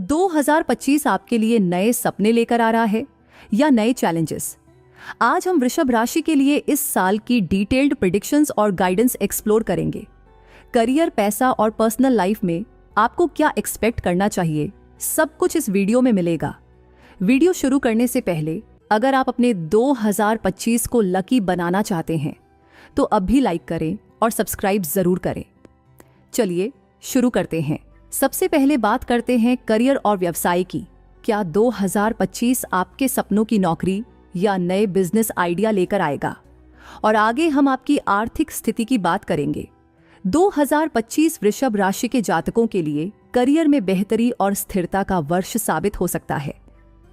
2025 आपके लिए नए सपने लेकर आ रहा है या नए चैलेंजेस? आज हम वृषभ राशि के लिए इस साल की डिटेल्ड प्रेडिक्शंस और गाइडेंस एक्सप्लोर करेंगे। करियर, पैसा और पर्सनल लाइफ में आपको क्या एक्सपेक्ट करना चाहिए, सब कुछ इस वीडियो में मिलेगा। वीडियो शुरू करने से पहले अगर आप अपने 2025 को लकी बनाना चाहते हैं तो अब भी लाइक करें और सब्सक्राइब जरूर करें। चलिए शुरू करते हैं। सबसे पहले बात करते हैं करियर और व्यवसाय की। क्या 2025 आपके सपनों की नौकरी या नए बिजनेस आइडिया लेकर आएगा? और आगे हम आपकी आर्थिक स्थिति की बात करेंगे। 2025 वृषभ राशि के जातकों के लिए करियर में बेहतरी और स्थिरता का वर्ष साबित हो सकता है।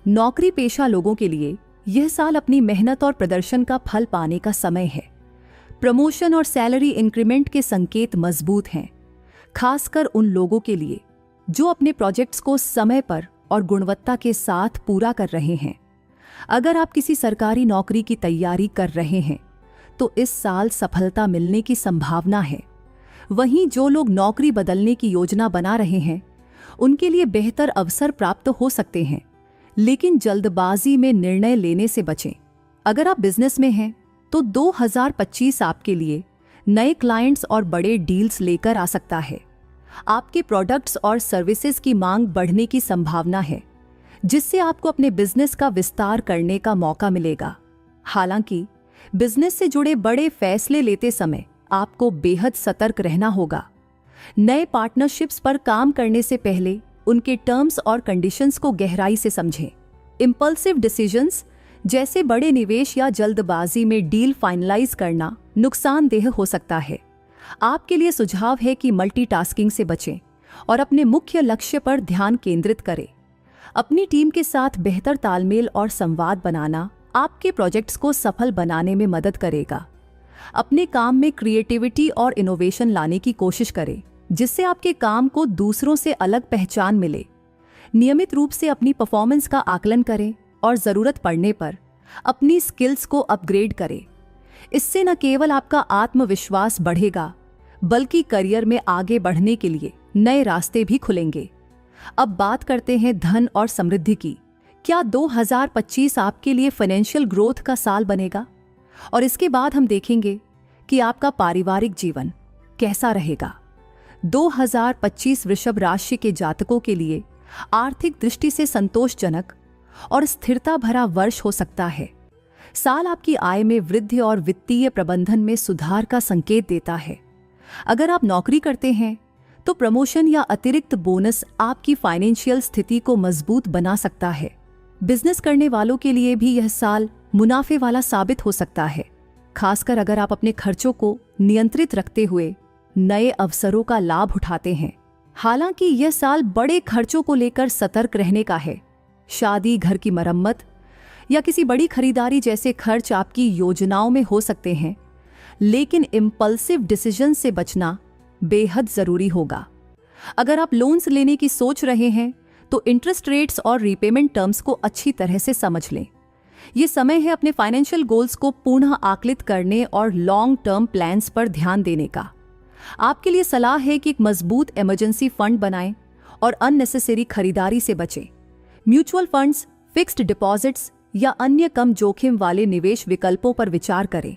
नौकरी पेशा लोगों के लिए यह साल अपनी मेहनत और प्रदर्शन का फल पाने का समय है। प्रमोशन और सैलरी इंक्रीमेंट के संकेत मजबूत हैं, खासकर उन लोगों के लिए जो अपने प्रोजेक्ट्स को समय पर और गुणवत्ता के साथ पूरा कर रहे हैं। अगर आप किसी सरकारी नौकरी की तैयारी कर रहे हैं तो इस साल सफलता मिलने की संभावना है। वहीं जो लोग नौकरी बदलने की योजना बना रहे हैं उनके लिए बेहतर अवसर प्राप्त हो सकते हैं, लेकिन जल्दबाजी में निर्णय लेने से बचें। अगर आप बिजनेस में हैं तो 2025 आपके लिए नए क्लाइंट्स और बड़े डील्स लेकर आ सकता है। आपके प्रोडक्ट्स और सर्विसेज की मांग बढ़ने की संभावना है, जिससे आपको अपने बिजनेस का विस्तार करने का मौका मिलेगा। हालांकि बिजनेस से जुड़े बड़े फैसले लेते समय आपको बेहद सतर्क रहना होगा। नए पार्टनरशिप्स पर काम करने से पहले उनके टर्म्स और कंडीशंस को गहराई से समझें। इंपल्सिव डिसीजंस जैसे बड़े निवेश या जल्दबाजी में डील फाइनलाइज करना नुकसानदेह हो सकता है। आपके लिए सुझाव है कि मल्टीटास्किंग से बचें और अपने मुख्य लक्ष्य पर ध्यान केंद्रित करें। अपनी टीम के साथ बेहतर तालमेल और संवाद बनाना आपके प्रोजेक्ट्स को सफल बनाने में मदद करेगा। अपने काम में क्रिएटिविटी और इनोवेशन लाने की कोशिश करें, जिससे आपके काम को दूसरों से अलग पहचान मिले। नियमित रूप से अपनी परफॉर्मेंस का आकलन करें और जरूरत पड़ने पर अपनी स्किल्स को अपग्रेड करें। इससे न केवल आपका आत्मविश्वास बढ़ेगा, बल्कि करियर में आगे बढ़ने के लिए नए रास्ते भी खुलेंगे। अब बात करते हैं धन और समृद्धि की। क्या 2025 आपके लिए फाइनेंशियल ग्रोथ का साल बनेगा? और इसके बाद हम देखेंगे कि आपका पारिवारिक जीवन कैसा रहेगा। 2025 वृषभ राशि के जातकों के लिए आर्थिक दृष्टि से संतोषजनक और स्थिरता भरा वर्ष हो सकता है। साल आपकी आय में वृद्धि और वित्तीय प्रबंधन में सुधार का संकेत देता है। अगर आप नौकरी करते हैं तो प्रमोशन या अतिरिक्त बोनस आपकी फाइनेंशियल स्थिति को मजबूत बना सकता है। बिजनेस करने वालों के लिए भी यह साल मुनाफे वाला साबित हो सकता है, खासकर अगर आप अपने खर्चों को नियंत्रित रखते हुए नए अवसरों का लाभ उठाते हैं। हालांकि यह साल बड़े खर्चों को लेकर सतर्क रहने का है। शादी, घर की मरम्मत या किसी बड़ी खरीदारी जैसे खर्च आपकी योजनाओं में हो सकते हैं, लेकिन इंपल्सिव डिसीजन से बचना बेहद जरूरी होगा। अगर आप लोन्स लेने की सोच रहे हैं तो इंटरेस्ट रेट्स और रीपेमेंट टर्म्स को अच्छी तरह से समझ लें। ये समय है अपने फाइनेंशियल गोल्स को पुनः आकलित करने और लॉन्ग टर्म प्लान्स पर ध्यान देने का। आपके लिए सलाह है कि एक मजबूत इमरजेंसी फंड बनाएं और अननेसेसरी खरीदारी से बचें। म्यूचुअल फंड्स, फिक्स्ड डिपॉजिट्स या अन्य कम जोखिम वाले निवेश विकल्पों पर विचार करें।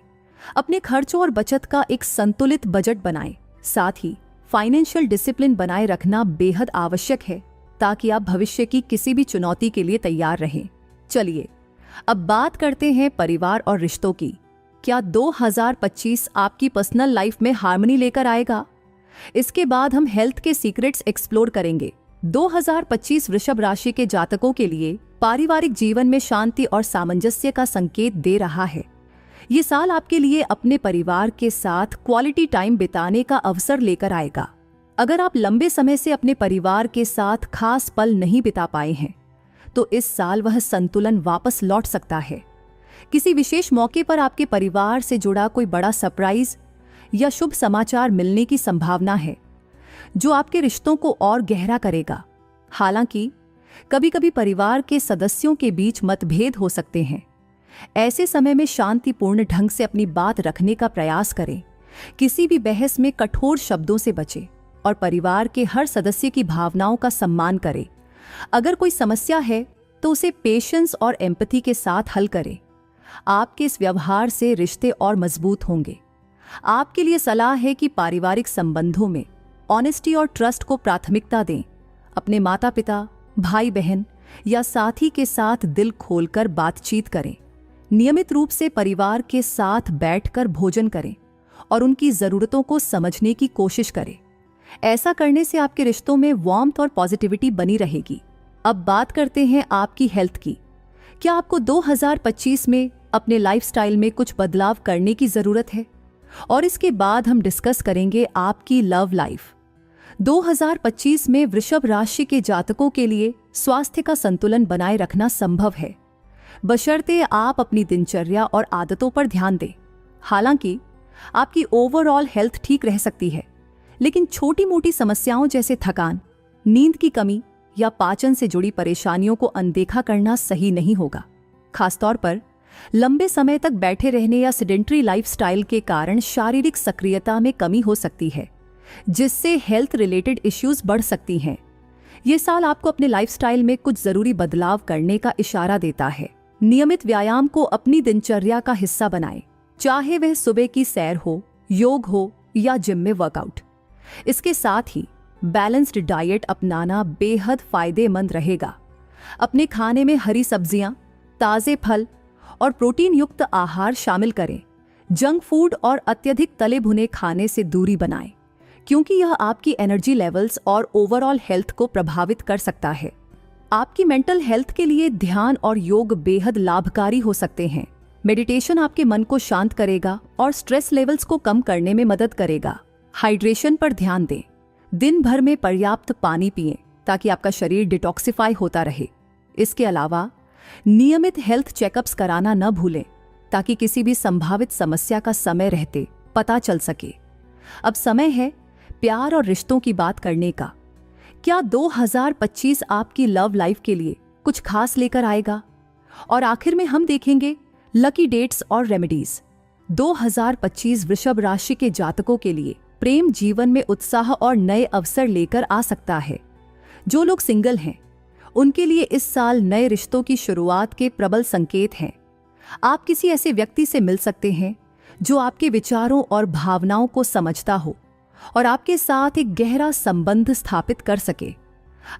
अपने खर्चों और बचत का एक संतुलित बजट बनाएं। साथ ही फाइनेंशियल डिसिप्लिन बनाए रखना बेहद आवश्यक है, ताकि आप भविष्य की किसी भी चुनौती के लिए तैयार रहें। चलिए अब बात करते हैं परिवार और रिश्तों की। क्या 2025 आपकी पर्सनल लाइफ में हार्मनी लेकर आएगा? इसके बाद हम हेल्थ के सीक्रेट्स एक्सप्लोर करेंगे। 2025 वृषभ राशि के जातकों के लिए पारिवारिक जीवन में शांति और सामंजस्य का संकेत दे रहा है। ये साल आपके लिए अपने परिवार के साथ क्वालिटी टाइम बिताने का अवसर लेकर आएगा। अगर आप लंबे समय से अपने परिवार के साथ खास पल नहीं बिता पाए हैं तो इस साल वह संतुलन वापस लौट सकता है। किसी विशेष मौके पर आपके परिवार से जुड़ा कोई बड़ा सरप्राइज या शुभ समाचार मिलने की संभावना है, जो आपके रिश्तों को और गहरा करेगा। हालांकि कभी कभी परिवार के सदस्यों के बीच मतभेद हो सकते हैं। ऐसे समय में शांतिपूर्ण ढंग से अपनी बात रखने का प्रयास करें। किसी भी बहस में कठोर शब्दों से बचें और परिवार के हर सदस्य की भावनाओं का सम्मान करें। अगर कोई समस्या है तो उसे पेशेंस और एम्पैथी के साथ हल करें। आपके इस व्यवहार से रिश्ते और मजबूत होंगे। आपके लिए सलाह है कि पारिवारिक संबंधों में ऑनेस्टी और ट्रस्ट को प्राथमिकता दें। अपने माता पिता, भाई बहन या साथी के साथ दिल खोलकर बातचीत करें। नियमित रूप से परिवार के साथ बैठकर भोजन करें और उनकी ज़रूरतों को समझने की कोशिश करें। ऐसा करने से आपके रिश्तों में वार्मथ और पॉजिटिविटी बनी रहेगी। अब बात करते हैं आपकी हेल्थ की। क्या आपको 2025 में अपने लाइफस्टाइल में कुछ बदलाव करने की ज़रूरत है? और इसके बाद हम डिस्कस करेंगे आपकी लव लाइफ। 2025 में वृषभ राशि के जातकों के लिए स्वास्थ्य का संतुलन बनाए रखना संभव है, बशर्ते आप अपनी दिनचर्या और आदतों पर ध्यान दें। हालांकि आपकी ओवरऑल हेल्थ ठीक रह सकती है, लेकिन छोटी मोटी समस्याओं जैसे थकान, नींद की कमी या पाचन से जुड़ी परेशानियों को अनदेखा करना सही नहीं होगा। खासतौर पर लंबे समय तक बैठे रहने या सेडेंटरी लाइफस्टाइल के कारण शारीरिक सक्रियता में कमी हो सकती है, जिससे हेल्थ रिलेटेड इश्यूज बढ़ सकती हैं। ये साल आपको अपने लाइफस्टाइल में कुछ जरूरी बदलाव करने का इशारा देता है। नियमित व्यायाम को अपनी दिनचर्या का हिस्सा बनाएं, चाहे वह सुबह की सैर हो, योग हो या जिम में वर्कआउट। इसके साथ ही बैलेंस्ड डाइट अपनाना बेहद फायदेमंद रहेगा। अपने खाने में हरी सब्जियां, ताजे फल और प्रोटीन युक्त आहार शामिल करें। जंक फूड और अत्यधिक तले भुने खाने से दूरी बनाएं, क्योंकि यह आपकी एनर्जी लेवल्स और ओवरऑल हेल्थ को प्रभावित कर सकता है। आपकी मेंटल हेल्थ के लिए ध्यान और योग बेहद लाभकारी हो सकते हैं। मेडिटेशन आपके मन को शांत करेगा और स्ट्रेस लेवल्स को कम करने में मदद करेगा। हाइड्रेशन पर ध्यान दें। दिन भर में पर्याप्त पानी पिएं ताकि आपका शरीर डिटॉक्सिफाई होता रहे। इसके अलावा नियमित हेल्थ चेकअप्स कराना न भूलें, ताकि किसी भी संभावित समस्या का समय रहते पता चल सके। अब समय है प्यार और रिश्तों की बात करने का। क्या 2025 आपकी लव लाइफ के लिए कुछ खास लेकर आएगा? और आखिर में हम देखेंगे लकी डेट्स और रेमेडीज। 2025 वृषभ राशि के जातकों के लिए प्रेम जीवन में उत्साह और नए अवसर लेकर आ सकता है। जो लोग सिंगल हैं, उनके लिए इस साल नए रिश्तों की शुरुआत के प्रबल संकेत हैं। आप किसी ऐसे व्यक्ति से मिल सकते हैं जो आपके विचारों और भावनाओं को समझता हो और आपके साथ एक गहरा संबंध स्थापित कर सके।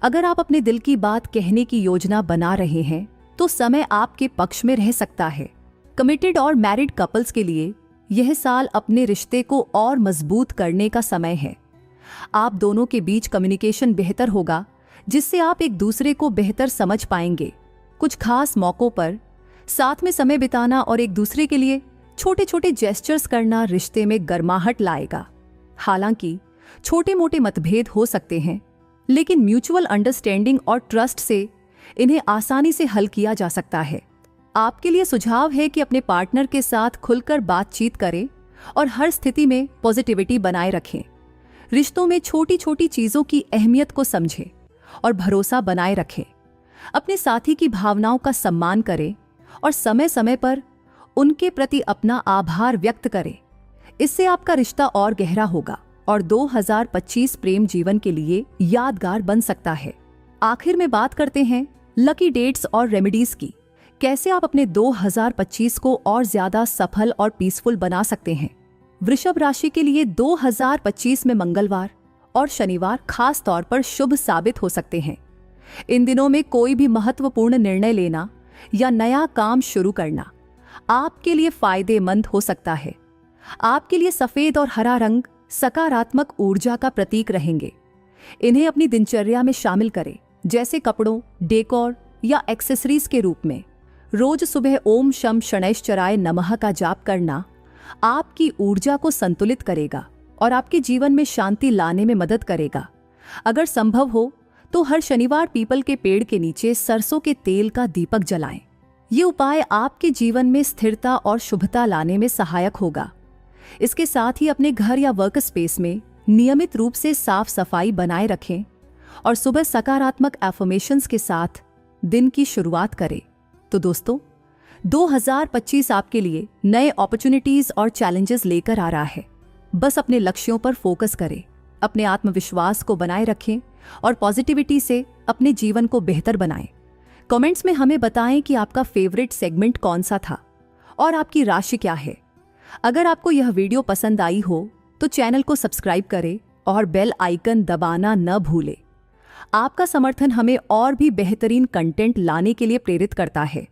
अगर आप अपने दिल की बात कहने की योजना बना रहे हैं, तो समय आपके पक्ष में रह सकता है। कमिटेड और मैरिड कपल्स के लिए यह साल अपने रिश्ते को और मजबूत करने का समय है। आप दोनों के बीच कम्युनिकेशन बेहतर होगा, जिससे आप एक दूसरे को बेहतर समझ पाएंगे। कुछ खास मौकों पर साथ में समय बिताना और एक दूसरे के लिए छोटे छोटे जेस्चर्स करना रिश्ते में गर्माहट लाएगा। हालांकि छोटे मोटे मतभेद हो सकते हैं, लेकिन म्यूचुअल अंडरस्टैंडिंग और ट्रस्ट से इन्हें आसानी से हल किया जा सकता है। आपके लिए सुझाव है कि अपने पार्टनर के साथ खुलकर बातचीत करें और हर स्थिति में पॉजिटिविटी बनाए रखें। रिश्तों में छोटी छोटी चीजों की अहमियत को समझें और भरोसा बनाए रखें। अपने साथी की भावनाओं का सम्मान करें और समय समय पर उनके प्रति अपना आभार व्यक्त करें। इससे आपका रिश्ता और गहरा होगा और 2025 प्रेम जीवन के लिए यादगार बन सकता है। आखिर में बात करते हैं लकी डेट्स और रेमेडीज की। कैसे आप अपने 2025 को और ज्यादा सफल और पीसफुल बना सकते हैं। वृषभ राशि के लिए 2025 में मंगलवार और शनिवार खास तौर पर शुभ साबित हो सकते हैं। इन दिनों में कोई भी महत्वपूर्ण निर्णय लेना या नया काम शुरू करना आपके लिए फायदेमंद हो सकता है। आपके लिए सफेद और हरा रंग सकारात्मक ऊर्जा का प्रतीक रहेंगे। इन्हें अपनी दिनचर्या में शामिल करें, जैसे कपड़ों, डेकोर या एक्सेसरीज के रूप में। रोज सुबह ओम शम शनैश्चराय नमः का जाप करना आपकी ऊर्जा को संतुलित करेगा और आपके जीवन में शांति लाने में मदद करेगा। अगर संभव हो तो हर शनिवार पीपल के पेड़ के नीचे सरसों के तेल का दीपक जलाएं। ये उपाय आपके जीवन में स्थिरता और शुभता लाने में सहायक होगा। इसके साथ ही अपने घर या वर्क स्पेस में नियमित रूप से साफ सफाई बनाए रखें और सुबह सकारात्मक एफर्मेशंस के साथ दिन की शुरुआत करें। तो दोस्तों, 2025 आपके लिए नए अपॉर्चुनिटीज और चैलेंजेस लेकर आ रहा है। बस अपने लक्ष्यों पर फोकस करें, अपने आत्मविश्वास को बनाए रखें और पॉजिटिविटी से अपने जीवन को बेहतर बनाएं। कमेंट्स में हमें बताएं कि आपका फेवरेट सेगमेंट कौन सा था और आपकी राशि क्या है। अगर आपको यह वीडियो पसंद आई हो तो चैनल को सब्सक्राइब करें और बेल आइकन दबाना न भूलें। आपका समर्थन हमें और भी बेहतरीन कंटेंट लाने के लिए प्रेरित करता है।